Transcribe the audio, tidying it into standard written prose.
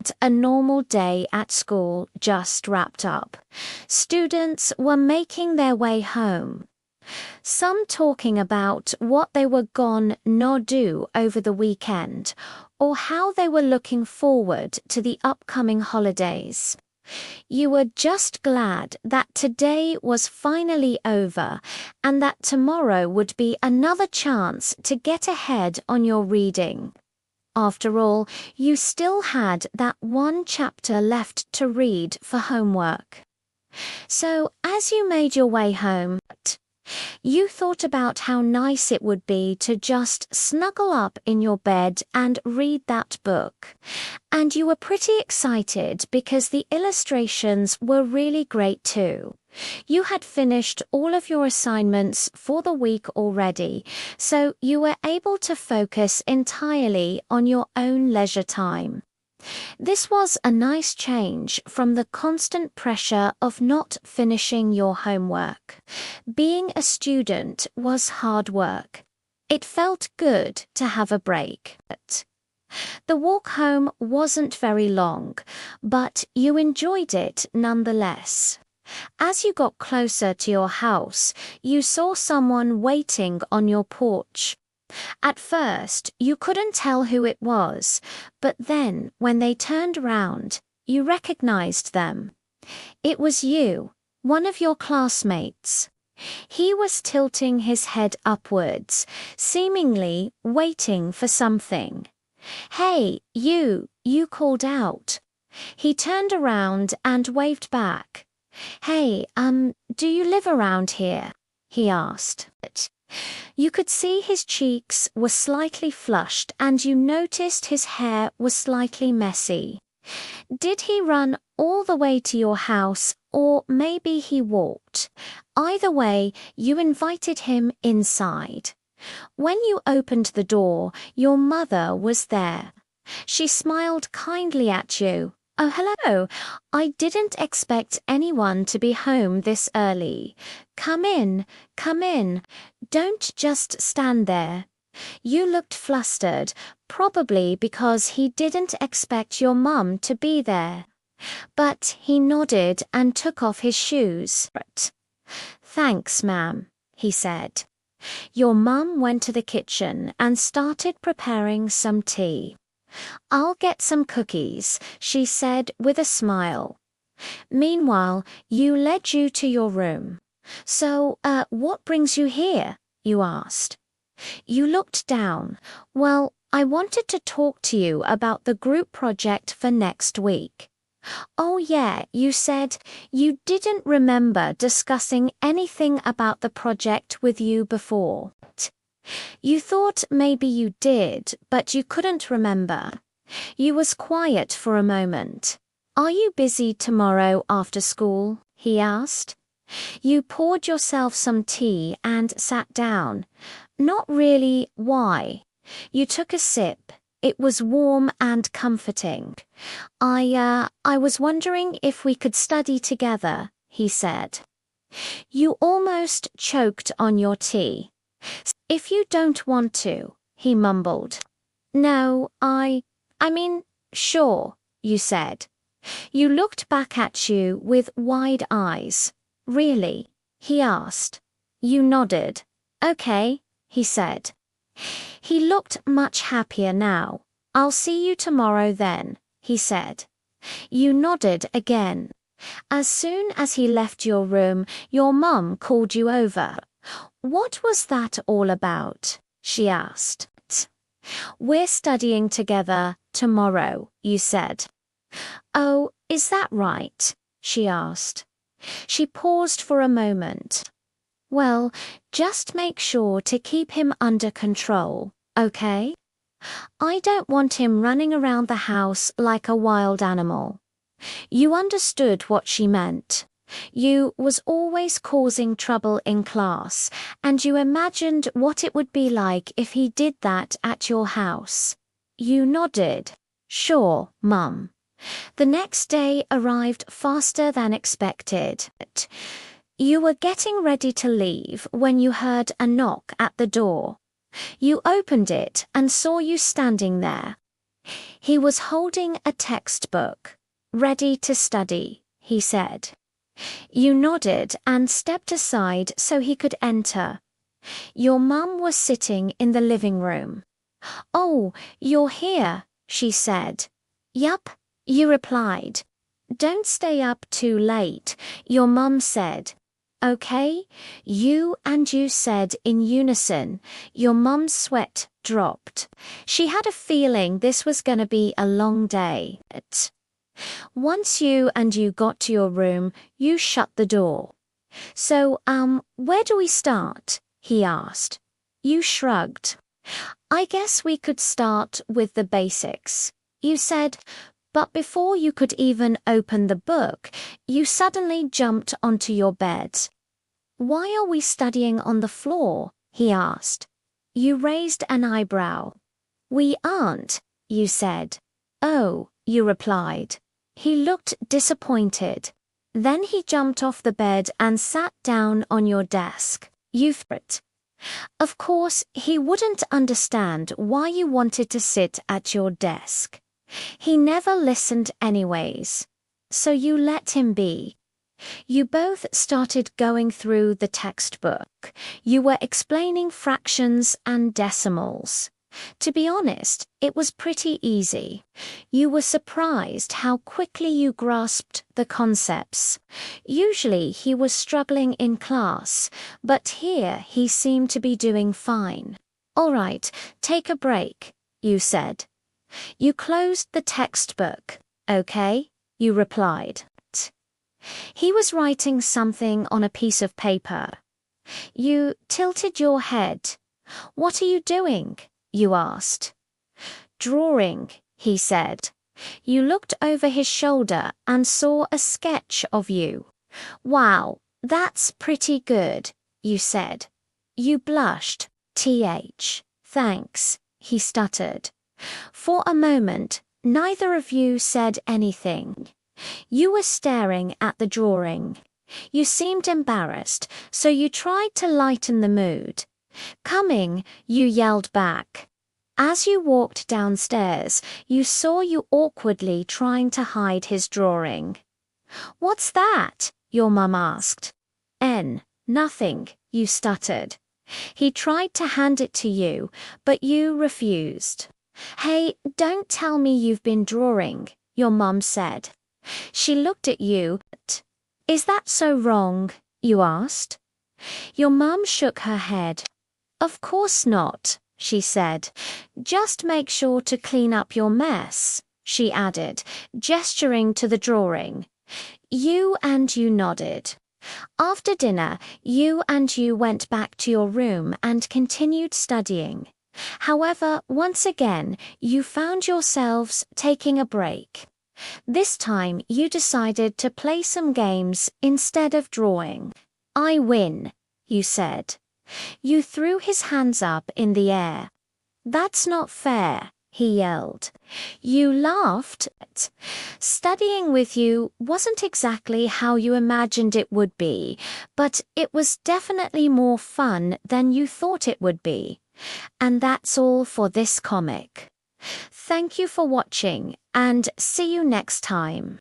that a normal day at school just wrapped up. Students were making their way home. Some talking about what they were gonna do over the weekend, or how they were looking forward to the upcoming holidays. You were just glad that today was finally over and that tomorrow would be another chance to get ahead on your reading. After all, you still had that one chapter left to read for homework. So, as you made your way home, you thought about how nice it would be to just snuggle up in your bed and read that book. And you were pretty excited because the illustrations were really great too. You had finished all of your assignments for the week already, so you were able to focus entirely on your own leisure time. This was a nice change from the constant pressure of not finishing your homework. Being a student was hard work. It felt good to have a break. The walk home wasn't very long, but you enjoyed it nonetheless. As you got closer to your house, you saw someone waiting on your porch. At first, you couldn't tell who it was, but then, when they turned round, you recognized them. It was you, one of your classmates. He was tilting his head upwards, seemingly waiting for something. "Hey, you called out." He turned around and waved back. "Hey, do you live around here?" he asked. You could see his cheeks were slightly flushed and you noticed his hair was slightly messy. Did he run all the way to your house, or maybe he walked? Either way, you invited him inside. When you opened the door, your mother was there. She smiled kindly at you. "Oh, hello. I didn't expect anyone to be home this early. Come in, come in. Don't just stand there." You looked flustered, probably because he didn't expect your mum to be there. But he nodded and took off his shoes. "Thanks, ma'am," he said. Your mum went to the kitchen and started preparing some tea. "I'll get some cookies," she said with a smile. Meanwhile, you led you to your room. "So, what brings you here?" you asked. You looked down. "Well, I wanted to talk to you about the group project for next week." "Oh yeah," you said. You didn't remember discussing anything about the project with you before. You thought maybe you did, but you couldn't remember. You was quiet for a moment. "Are you busy tomorrow after school?" he asked. You poured yourself some tea and sat down. "Not really. Why?" You took a sip. It was warm and comforting. I was wondering if we could study together," he said. You almost choked on your tea. "If you don't want to," he mumbled. "No, I mean, sure," you said. You looked back at you with wide eyes. "Really?" he asked. You nodded. "Okay," he said. He looked much happier now. "I'll see you tomorrow then," he said. You nodded again. As soon as he left your room, your mum called you over. "What was that all about?" she asked. "We're studying together tomorrow," you said. "Oh, is that right?" she asked. She paused for a moment. "Well, just make sure to keep him under control, okay? I don't want him running around the house like a wild animal." You understood what she meant. You was always causing trouble in class, and you imagined what it would be like if he did that at your house. You nodded. "Sure, Mum." The next day arrived faster than expected. You were getting ready to leave when you heard a knock at the door. You opened it and saw you standing there. He was holding a textbook. Ready to study, he said. You nodded and stepped aside so he could enter. Your mum was sitting in the living room. Oh, you're here, she said. Yup, you replied. Don't stay up too late, your mum said. Okay, you said in unison. Your mum's sweat dropped. She had a feeling this was gonna be a long day. Once you got to your room, you shut the door. So, where do we start? He asked. You shrugged. I guess we could start with the basics, you said, but before you could even open the book, you suddenly jumped onto your bed. Why are we studying on the floor? He asked. You raised an eyebrow. We aren't, you said. Oh, you replied. He looked disappointed. Then he jumped off the bed and sat down on your desk. You thought. Of course, he wouldn't understand why you wanted to sit at your desk. He never listened anyways. So you let him be. You both started going through the textbook. You were explaining fractions and decimals. To be honest, it was pretty easy. You were surprised how quickly you grasped the concepts. Usually he was struggling in class, but here he seemed to be doing fine. All right, take a break, you said. You closed the textbook, okay? You replied. He was writing something on a piece of paper. You tilted your head. What are you doing? You asked. Drawing, he said. You looked over his shoulder and saw a sketch of you. Wow, that's pretty good, you said. You blushed. Thanks, he stuttered. For a moment, neither of you said anything. You were staring at the drawing. You seemed embarrassed, so you tried to lighten the mood. Coming, you yelled back. As you walked downstairs, you saw you awkwardly trying to hide his drawing. What's that? Your mum asked. Nothing, you stuttered. He tried to hand it to you, but you refused. Hey, don't tell me you've been drawing, your mum said. She looked at you. Is that so wrong? You asked. Your mum shook her head. Of course not, she said. Just make sure to clean up your mess, she added, gesturing to the drawing. You nodded. After dinner, you went back to your room and continued studying. However, once again, you found yourselves taking a break. This time, you decided to play some games instead of drawing. I win, you said. You threw his hands up in the air. That's not fair, he yelled. You laughed. Studying with you wasn't exactly how you imagined it would be, but it was definitely more fun than you thought it would be. And that's all for this comic. Thank you for watching, and see you next time.